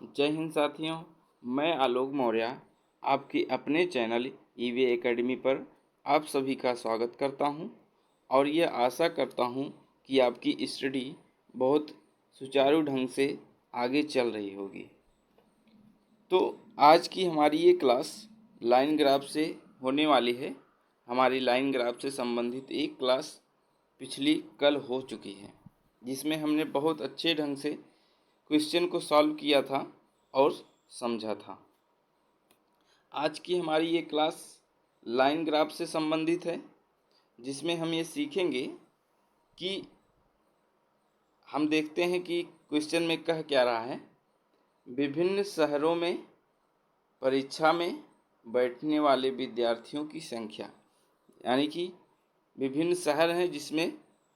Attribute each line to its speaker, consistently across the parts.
Speaker 1: जय हिंद साथियों। मैं आलोक मौर्य आपके अपने चैनल ईवी एकेडमी पर आप सभी का स्वागत करता हूं और ये आशा करता हूं कि आपकी स्टडी बहुत सुचारू ढंग से आगे चल रही होगी। तो आज की हमारी ये क्लास लाइन ग्राफ से होने वाली है। हमारी लाइन ग्राफ से संबंधित एक क्लास पिछली कल हो चुकी है, जिसमें हमने बहुत अच्छे ढंग से क्वेश्चन को सॉल्व किया था और समझा था। आज की हमारी ये क्लास लाइन ग्राफ से संबंधित है, जिसमें हम ये सीखेंगे कि हम देखते हैं कि क्वेश्चन में कह क्या रहा है। विभिन्न शहरों में परीक्षा में बैठने वाले विद्यार्थियों की संख्या, यानी कि विभिन्न शहर हैं जिसमें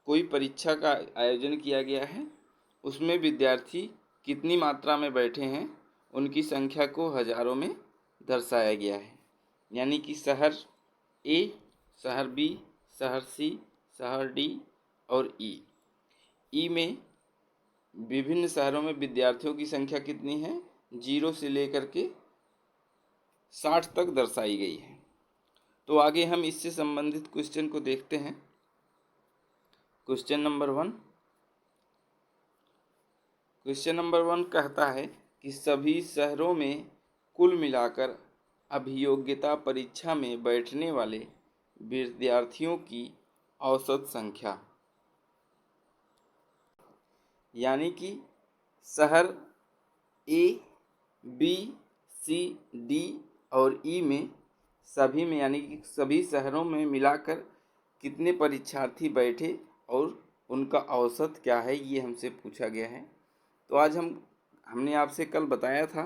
Speaker 1: कोई परीक्षा का आयोजन किया गया है, उसमें विद्यार्थी कितनी मात्रा में बैठे हैं उनकी संख्या को हज़ारों में दर्शाया गया है। यानी कि शहर ए, शहर बी, शहर सी, शहर डी और ई में विभिन्न शहरों में विद्यार्थियों की संख्या कितनी है, 0 से लेकर के 60 तक दर्शाई गई है। तो आगे हम इससे संबंधित क्वेश्चन को देखते हैं। क्वेश्चन नंबर 1 कहता है कि सभी शहरों में कुल मिलाकर अभियोग्यता परीक्षा में बैठने वाले विद्यार्थियों की औसत संख्या, यानी कि शहर ए, बी, सी, डी और ई में सभी में, यानी कि सभी शहरों में मिलाकर कितने परीक्षार्थी बैठे और उनका औसत क्या है, ये हमसे पूछा गया है। तो आज हमने आपसे कल बताया था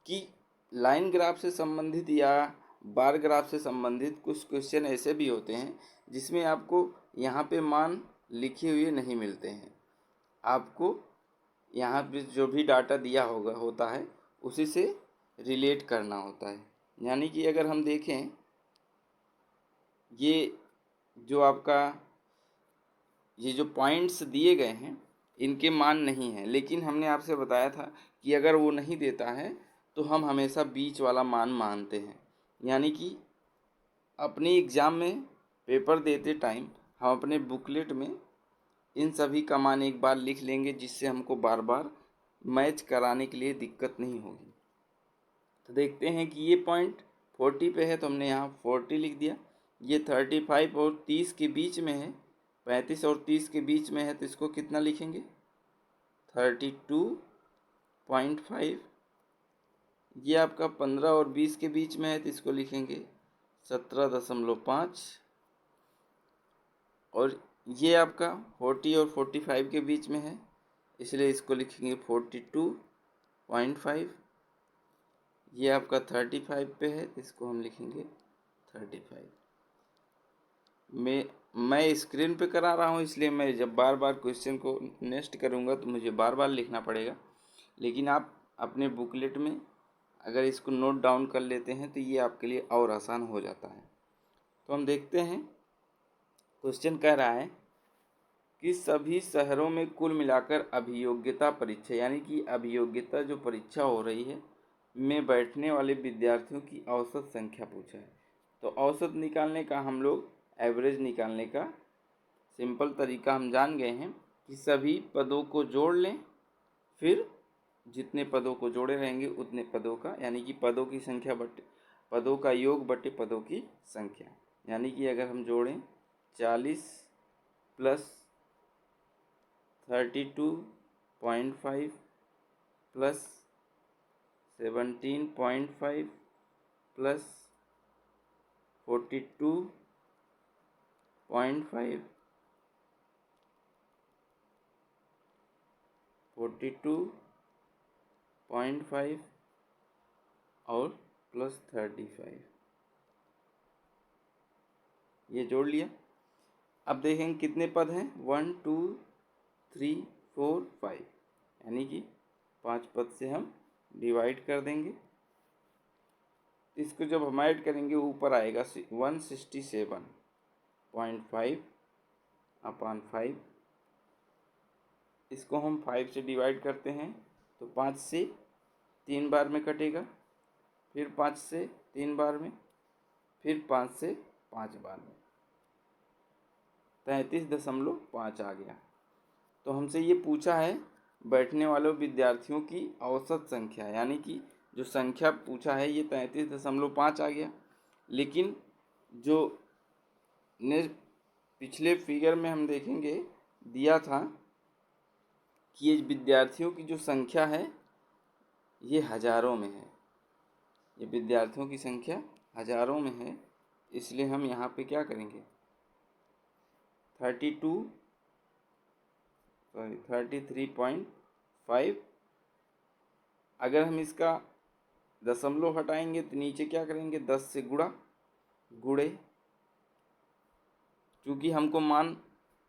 Speaker 1: कि लाइन ग्राफ से संबंधित या बार ग्राफ से संबंधित कुछ क्वेश्चन ऐसे भी होते हैं जिसमें आपको यहाँ पे मान लिखे हुए नहीं मिलते हैं। आपको यहाँ पे जो भी डाटा दिया होता है उसी से रिलेट करना होता है। यानी कि अगर हम देखें, ये जो आपका ये जो पॉइंट्स दिए गए हैं इनके मान नहीं हैं, लेकिन हमने आपसे बताया था कि अगर वो नहीं देता है तो हम हमेशा बीच वाला मान मानते हैं। यानी कि अपने एग्ज़ाम में पेपर देते टाइम हम अपने बुकलेट में इन सभी का मान एक बार लिख लेंगे, जिससे हमको बार बार मैच कराने के लिए दिक्कत नहीं होगी। तो देखते हैं कि ये पॉइंट 40 पे है तो हमने यहाँ 40 लिख दिया। ये 35 और 30 के बीच में है, 35 और 30 के बीच में है, तो इसको कितना लिखेंगे, 32.5। ये आपका 15 और 20 के बीच में है तो इसको लिखेंगे 17.5। और ये आपका 40 और 45 के बीच में है, इसलिए इसको लिखेंगे 42.5। ये आपका 35 पे है तो इसको हम लिखेंगे 35। मैं स्क्रीन पे करा रहा हूँ, इसलिए मैं जब बार बार क्वेश्चन को नेक्स्ट करूँगा तो मुझे बार बार लिखना पड़ेगा, लेकिन आप अपने बुकलेट में अगर इसको नोट डाउन कर लेते हैं तो ये आपके लिए और आसान हो जाता है। तो हम देखते हैं, क्वेश्चन कह रहा है कि सभी शहरों में कुल मिलाकर अभियोग्यता परीक्षा, यानी कि अभियोग्यता जो परीक्षा हो रही है में बैठने वाले विद्यार्थियों की औसत संख्या पूछा है। तो औसत निकालने का हम लोग एवरेज निकालने का सिंपल तरीका हम जान गए हैं कि सभी पदों को जोड़ लें, फिर जितने पदों को जोड़े रहेंगे उतने पदों का, यानी कि पदों की संख्या बटे पदों का योग बटे पदों की संख्या। यानी कि अगर हम जोड़ें 40 प्लस 32.5 प्लस 17.5 प्लस 42.5 और प्लस 35, ये जोड़ लिया। अब देखेंगे कितने पद हैं, 1 2 3 4 5, यानी कि 5 पद से हम डिवाइड कर देंगे। इसको जब हम ऐड करेंगे ऊपर आएगा 167.5 अपान 5। इसको हम 5 से डिवाइड करते हैं तो 5 से 3 बार में कटेगा, फिर 5 से 3 बार में, फिर 5 से 5 बार में। 33.5 आ गया। तो हमसे ये पूछा है बैठने वाले विद्यार्थियों की औसत संख्या, यानी कि जो संख्या पूछा है ये 33.5 आ गया। लेकिन जो ने पिछले फिगर में हम देखेंगे दिया था कि ये विद्यार्थियों की जो संख्या है ये हज़ारों में है, ये विद्यार्थियों की संख्या हज़ारों में है, इसलिए हम यहाँ पे क्या करेंगे 33.5। अगर हम इसका दशमलव हटाएंगे तो नीचे क्या करेंगे 10 से गुणे, क्योंकि हमको मान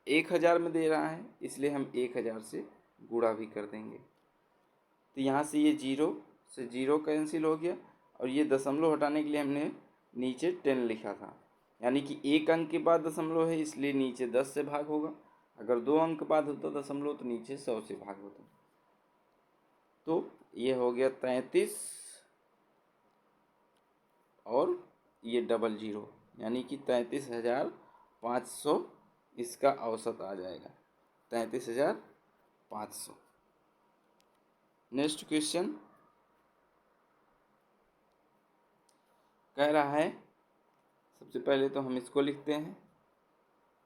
Speaker 1: 1000 में दे रहा है इसलिए हम 1000 से गुणा भी कर देंगे। तो यहाँ से ये 0 से 0 कैंसिल हो गया, और ये दशमलव हटाने के लिए हमने नीचे 10 लिखा था, यानी कि एक अंक के बाद दशमलव है इसलिए नीचे 10 से भाग होगा। अगर 2 अंक बाद होता दशमलव तो नीचे 100 से भाग होता। तो ये हो गया 33 और ये डबल 0, यानी कि 33,500 इसका औसत आ जाएगा, 33,500। नेक्स्ट क्वेश्चन कह रहा है, सबसे पहले तो हम इसको लिखते हैं,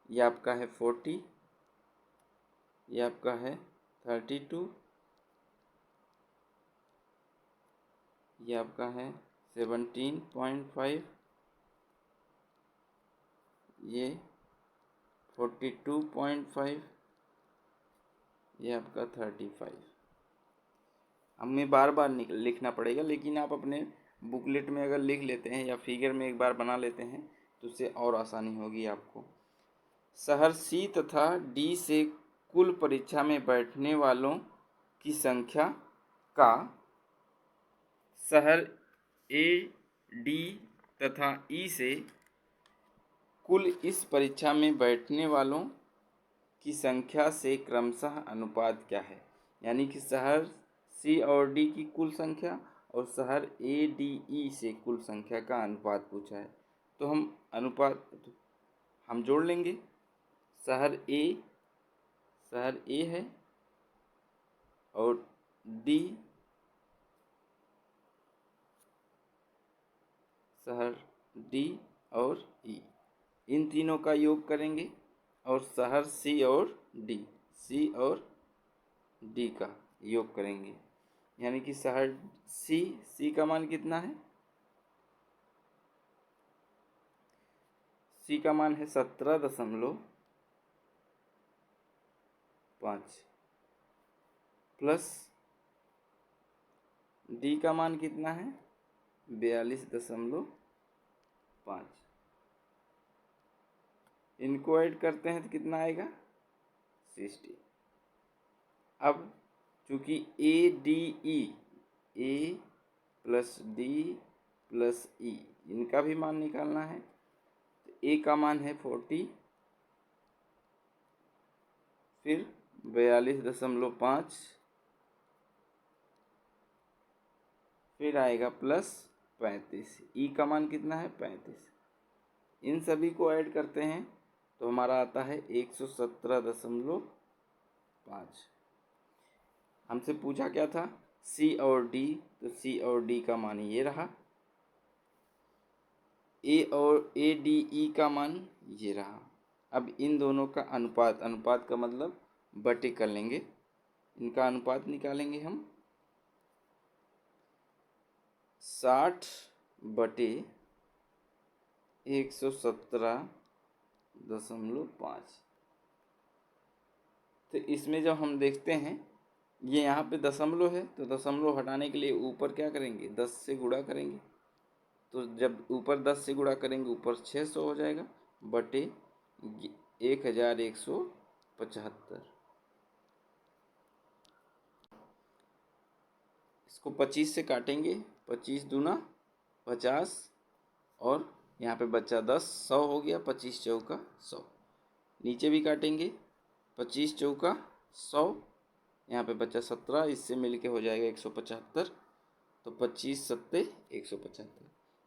Speaker 1: ये आपका है 40, ये आपका है 32, ये आपका है 17.5, ये 42.5, ये आपका 35। हमें बार बार लिखना पड़ेगा, लेकिन आप अपने बुकलेट में अगर लिख लेते हैं या फिगर में एक बार बना लेते हैं तो उससे और आसानी होगी आपको। शहर सी तथा डी से कुल परीक्षा में बैठने वालों की संख्या का शहर ए, डी तथा ई से कुल इस परीक्षा में बैठने वालों की संख्या से क्रमशः अनुपात क्या है। यानी कि शहर सी और डी की कुल संख्या और शहर ए, डी, ई से कुल संख्या का अनुपात पूछा है। तो हम अनुपात हम जोड़ लेंगे। शहर ए है और डी शहर डी और ई, इन तीनों का योग करेंगे, और शहर सी और डी का योग करेंगे, यानी कि शहर सी का मान कितना है, सी का मान है 17.5 प्लस डी का मान कितना है 42.5। इनको ऐड करते हैं तो कितना आएगा 60। अब चूँकि ए प्लस डी प्लस ई इनका भी मान निकालना है, तो ए का मान है 40, फिर 42.5, फिर आएगा प्लस 35, ई का मान कितना है 35। इन सभी को ऐड करते हैं तो हमारा आता है 117.5। हमसे पूछा क्या था सी और डी, तो सी और डी का मान ये रहा, ए डी ई का मान ये रहा। अब इन दोनों का अनुपात का मतलब बटे कर लेंगे, इनका अनुपात निकालेंगे हम 60/117.5। तो इसमें जब हम देखते हैं ये यहाँ पे दशमलव है, तो दशमलव हटाने के लिए ऊपर क्या करेंगे 10 से गुणा करेंगे। तो जब ऊपर 10 से गुणा करेंगे ऊपर 600 हो जाएगा बटे 1175। इसको 25 से काटेंगे, 25 दूना 50, और यहाँ पे बच्चा 10, 100 हो गया, 25 चौका 100। नीचे भी काटेंगे, 25 चौका 100, यहाँ पे बच्चा 17, इससे मिलके हो जाएगा 175। तो 25 सत्ते 175,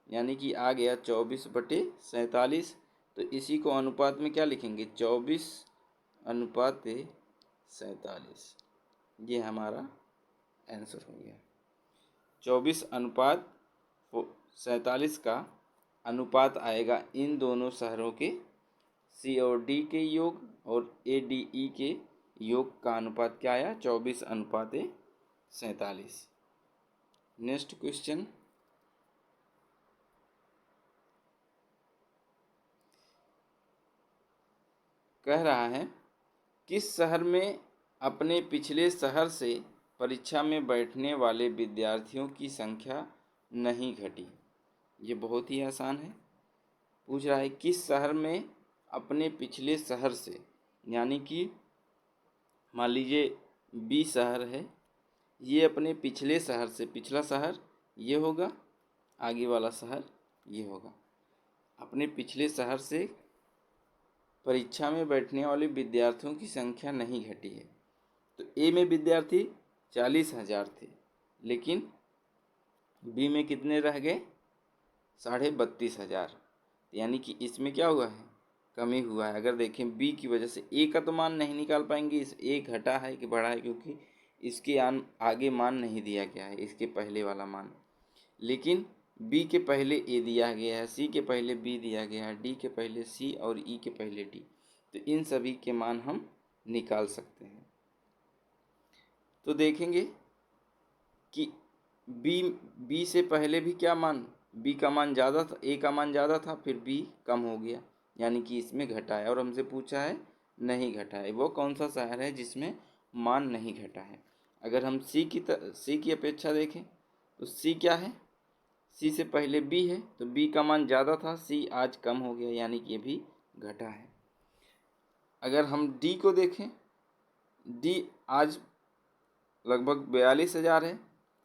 Speaker 1: यानी कि आ गया 24/47। तो इसी को अनुपात में क्या लिखेंगे, 24/47। ये हमारा आंसर हो गया। 24/47 का अनुपात आएगा इन दोनों शहरों के सी और डी के योग और ए डी ई के योग का अनुपात क्या आया, 24/47। नेक्स्ट क्वेश्चन, कह रहा है किस शहर में अपने पिछले शहर से परीक्षा में बैठने वाले विद्यार्थियों की संख्या नहीं घटी। ये बहुत ही आसान है। पूछ रहा है किस शहर में अपने पिछले शहर से, यानी कि मान लीजिए बी शहर है, ये अपने पिछले शहर से, पिछला शहर ये होगा, आगे वाला शहर ये होगा, अपने पिछले शहर से परीक्षा में बैठने वाले विद्यार्थियों की संख्या नहीं घटी है। तो ए में विद्यार्थी 40,000 थे, लेकिन बी में कितने रह गए, 32,500, यानी कि इसमें क्या हुआ है, कमी हुआ है। अगर देखें बी की वजह से ए का तो मान नहीं निकाल पाएंगे, इस ए घटा है कि बढ़ा है, क्योंकि इसके आगे मान नहीं दिया गया है, इसके पहले वाला मान। लेकिन बी के पहले ए दिया गया है, सी के पहले बी दिया गया है, डी के पहले सी और ई के पहले डी, तो इन सभी के मान हम निकाल सकते हैं। तो देखेंगे कि बी से पहले भी क्या मान, बी का मान ज़्यादा था, ए का मान ज़्यादा था, फिर बी कम हो गया, यानी कि इसमें घटा है। और हमसे पूछा है नहीं घटा है, वो कौन सा शहर है जिसमें मान नहीं घटा है। अगर हम सी की अपेक्षा देखें तो सी क्या है, सी से पहले बी है, तो बी का मान ज़्यादा था, सी आज कम हो गया, यानी कि ये भी घटा है। अगर हम डी को देखें, डी आज लगभग 42,000 है,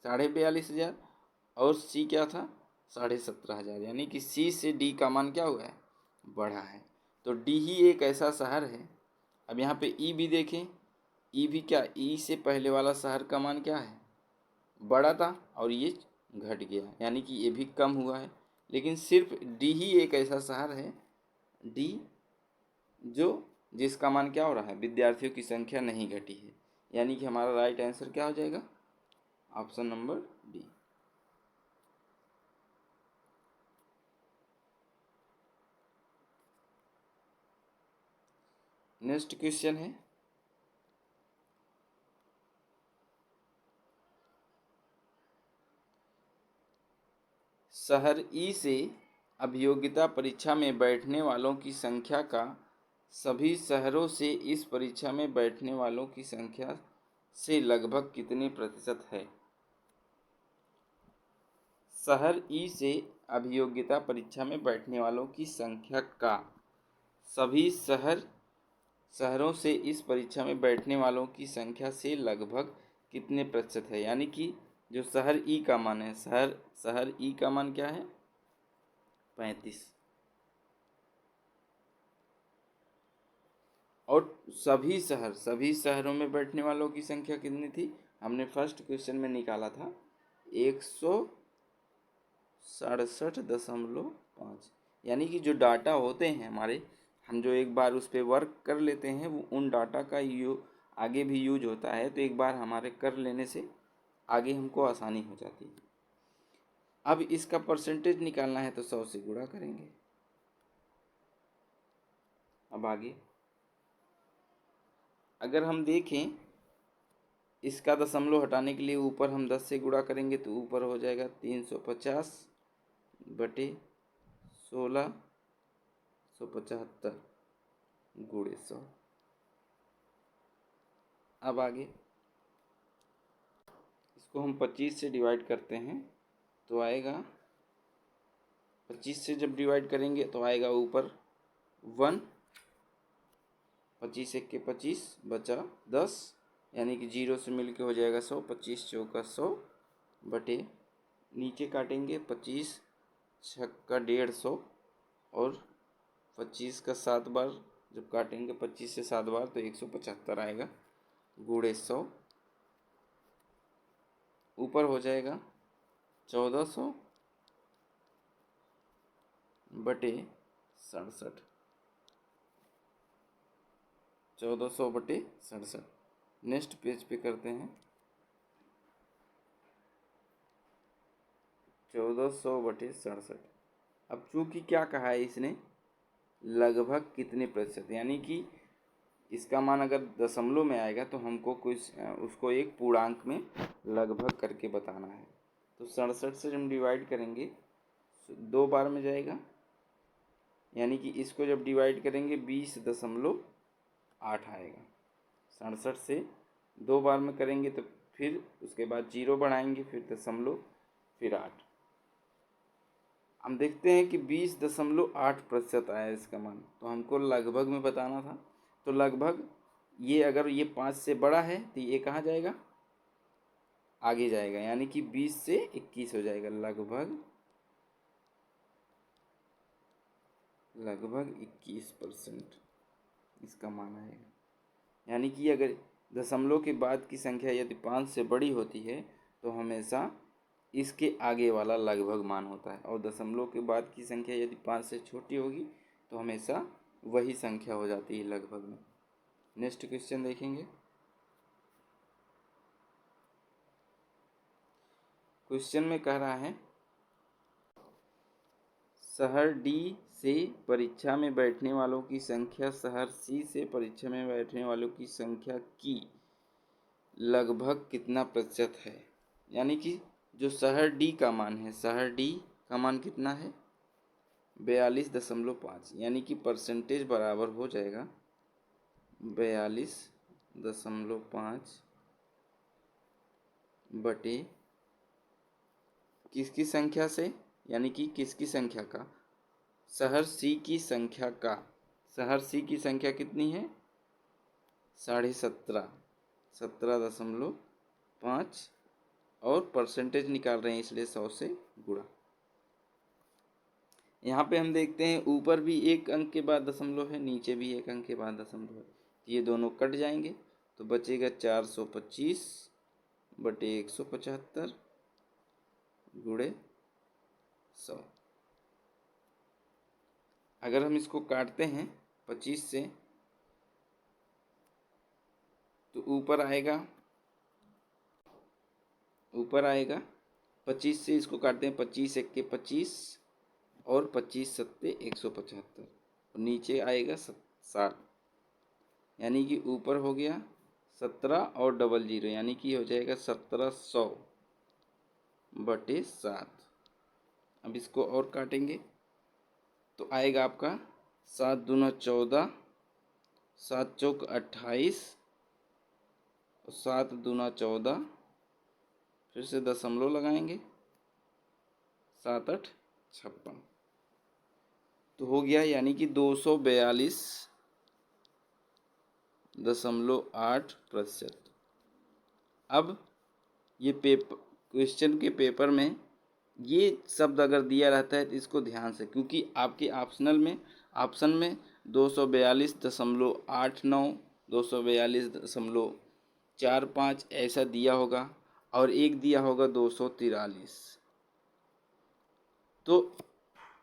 Speaker 1: 42,500, और सी क्या था, 17,500, यानी कि सी से डी का मान क्या हुआ है, बढ़ा है। तो डी ही एक ऐसा शहर है। अब यहाँ पे ई भी देखें, ई भी क्या, ई से पहले वाला शहर का मान क्या है, बड़ा था, और ये घट गया, यानी कि ये भी कम हुआ है। लेकिन सिर्फ डी ही एक ऐसा शहर है, डी, जिसका मान क्या हो रहा है, विद्यार्थियों की संख्या नहीं घटी है, यानी कि हमारा राइट आंसर क्या हो जाएगा, option number D. Next question है, शहर ई से अभियोगिता परीक्षा में बैठने वालों की संख्या का सभी शहरों से इस परीक्षा में बैठने वालों की संख्या से लगभग कितने प्रतिशत है। शहर ई से अभियोगिता परीक्षा में बैठने वालों की संख्या का सभी शहरों से इस परीक्षा में बैठने वालों की संख्या से लगभग कितने प्रतिशत है, यानी कि जो शहर ई का मान है, शहर ई का मान क्या है, 35, और सभी शहरों में बैठने वालों की संख्या कितनी थी, हमने फर्स्ट क्वेश्चन में निकाला था 167.5, यानी कि जो डाटा होते हैं हमारे, हम जो एक बार उस पर वर्क कर लेते हैं, वो उन डाटा का आगे भी यूज होता है, तो एक बार हमारे कर लेने से आगे हमको आसानी हो जाती है। अब इसका परसेंटेज निकालना है तो 100 से गुणा करेंगे। अब आगे अगर हम देखें, इसका दशमलव हटाने के लिए ऊपर हम 10 से गुणा करेंगे, तो ऊपर हो जाएगा 350/1675 गुणे 100। अब आगे इसको हम 25 से डिवाइड करते हैं, तो आएगा 25 से जब डिवाइड करेंगे तो आएगा ऊपर 1, 25 एक के 25 बचा 10, यानी कि 0 से मिल के हो जाएगा 100, 25 चौका 100 बटे, नीचे काटेंगे 25 छक्का 150, और 25 का 7 बार जब काटेंगे 25 से 7 बार तो 175 आएगा, गुणे 100, ऊपर हो जाएगा 1400 बटे 67, 1400 बटे 67। नेक्स्ट पेज पे करते हैं। 1400 बटे 67। अब चूंकि क्या कहा है इसने, लगभग कितने प्रतिशत, यानी कि इसका मान अगर दशमलव में आएगा तो हमको कुछ उसको एक पूर्णांक में लगभग करके बताना है। तो 67 से हम डिवाइड करेंगे 2 बार में जाएगा, यानी कि इसको जब डिवाइड करेंगे 20.8 आएगा। 67 से 2 बार में करेंगे तो फिर उसके बाद 0 बढ़ाएंगे, फिर दशमलव, फिर 8। हम देखते हैं कि 20.8% आया इसका मान, तो हमको लगभग में बताना था। तो लगभग ये अगर ये 5 से बड़ा है तो ये कहाँ जाएगा, आगे जाएगा, यानी कि 20 से 21 हो जाएगा। लगभग 21% इसका मान आएगा। यानी कि अगर दशमलव के बाद की संख्या यदि 5 से बड़ी होती है तो हमेशा इसके आगे वाला लगभग मान होता है, और दशमलव के बाद की संख्या यदि 5 से छोटी होगी तो हमेशा वही संख्या हो जाती है लगभग में। नेक्स्ट क्वेश्चन देखेंगे। क्वेश्चन में कह रहा है, शहर डी से परीक्षा में बैठने वालों की संख्या शहर सी से परीक्षा में बैठने वालों की संख्या की लगभग कितना प्रतिशत है। यानी कि जो शहर डी का मान है, शहर डी का मान कितना है, 42.5, यानी कि परसेंटेज बराबर हो जाएगा 42.5 बटे किसकी संख्या से, यानी कि किसकी संख्या का, शहर सी की संख्या का। शहर सी की संख्या कितनी है, 17.5, 17.5, और परसेंटेज निकाल रहे हैं इसलिए 100 से गुणा। यहाँ पे हम देखते हैं ऊपर भी एक अंक के बाद दशमलव है, नीचे भी एक अंक के बाद दशमलव है, ये दोनों कट जाएंगे तो बचेगा 425 बटे 175 गुणे 100। अगर हम इसको काटते हैं 25 से तो ऊपर आएगा 25 से इसको काटते हैं, 25 एक के 25 और 25 सत्ते 175, और नीचे आएगा 60, यानी कि ऊपर हो गया 17 और डबल 0, यानी कि हो जाएगा 1700 बटे 7। अब इसको और काटेंगे तो आएगा आपका 7 दूना 14, 7 चौक 28, और 7 दूना 14, फिर से दशमलव लगाएंगे, 7 8 56, तो हो गया, यानी कि 242.8%। अब ये क्वेश्चन के पेपर में ये शब्द अगर दिया रहता है तो इसको ध्यान से, क्योंकि आपके ऑप्शन में 242.89, 242.45 ऐसा दिया होगा, और एक दिया होगा 243। तो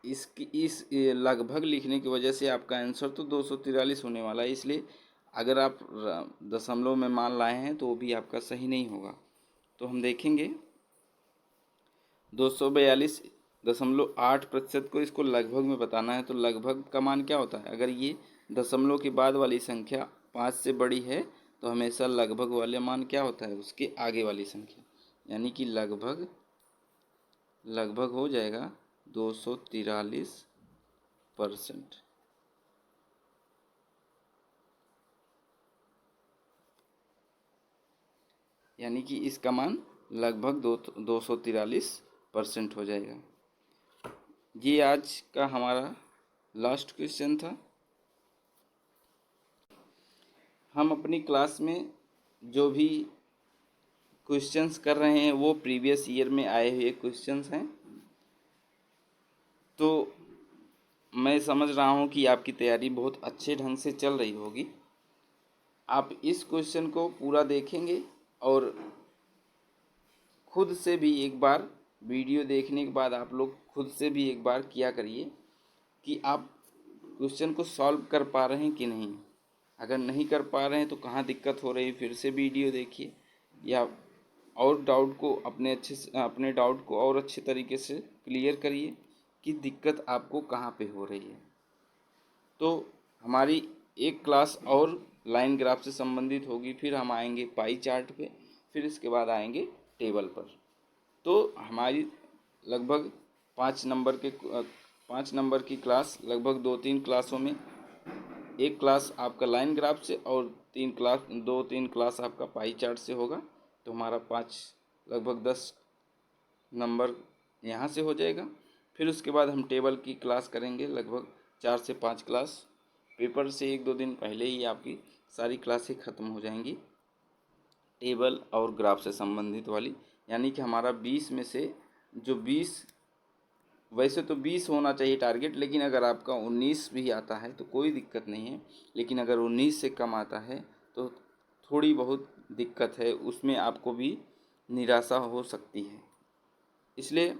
Speaker 1: इस लगभग लिखने की वजह से आपका आंसर तो 243 होने वाला है, इसलिए अगर आप दशमलव में मान लाए हैं तो वो भी आपका सही नहीं होगा। तो हम देखेंगे 242.8% को इसको लगभग में बताना है, तो लगभग का मान क्या होता है, अगर ये दशमलव के बाद वाली संख्या 5 से बड़ी है तो हमेशा लगभग वाले मान क्या होता है, उसके आगे वाली संख्या, यानी कि लगभग हो जाएगा 243%। यानी कि इसका मान लगभग 243% हो जाएगा। ये आज का हमारा लास्ट क्वेश्चन था। हम अपनी क्लास में जो भी क्वेश्चंस कर रहे हैं वो प्रीवियस ईयर में आए हुए क्वेश्चंस हैं, तो मैं समझ रहा हूँ कि आपकी तैयारी बहुत अच्छे ढंग से चल रही होगी। आप इस क्वेश्चन को पूरा देखेंगे और खुद से भी एक बार वीडियो देखने के बाद आप लोग खुद से भी एक बार किया करिए कि आप क्वेश्चन को सॉल्व कर पा रहे हैं कि नहीं। अगर नहीं कर पा रहे हैं तो कहाँ दिक्कत हो रही है, फिर से वीडियो देखिए, या और डाउट को अपने डाउट को और अच्छे तरीके से क्लियर करिए कि दिक्कत आपको कहाँ पे हो रही है। तो हमारी एक क्लास और लाइन ग्राफ से संबंधित होगी, फिर हम आएंगे पाई चार्ट पे, फिर इसके बाद आएंगे टेबल पर। तो हमारी लगभग 5 नंबर की क्लास लगभग 2-3 क्लासों में, एक क्लास आपका लाइन ग्राफ से और 2-3 क्लास आपका पाई चार्ट से होगा। तो हमारा लगभग 10 नंबर यहाँ से हो जाएगा। फिर उसके बाद हम टेबल की क्लास करेंगे, लगभग 4 से 5 क्लास। पेपर से 1-2 दिन पहले ही आपकी सारी क्लासें ख़त्म हो जाएंगी टेबल और ग्राफ से संबंधित वाली। यानी कि हमारा 20 में से जो 20, वैसे तो 20 होना चाहिए टारगेट, लेकिन अगर आपका 19 भी आता है तो कोई दिक्कत नहीं है। लेकिन अगर 19 से कम आता है तो थोड़ी बहुत दिक्कत है, उसमें आपको भी निराशा हो सकती है। इसलिए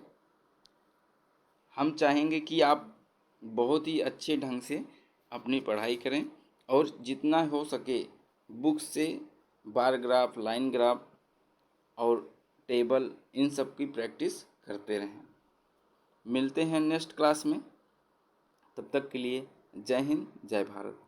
Speaker 1: हम चाहेंगे कि आप बहुत ही अच्छे ढंग से अपनी पढ़ाई करें और जितना हो सके बुक से बार ग्राफ, लाइन ग्राफ और टेबल, इन सब की प्रैक्टिस करते रहें। मिलते हैं नेक्स्ट क्लास में, तब तक के लिए जय हिंद, जय भारत।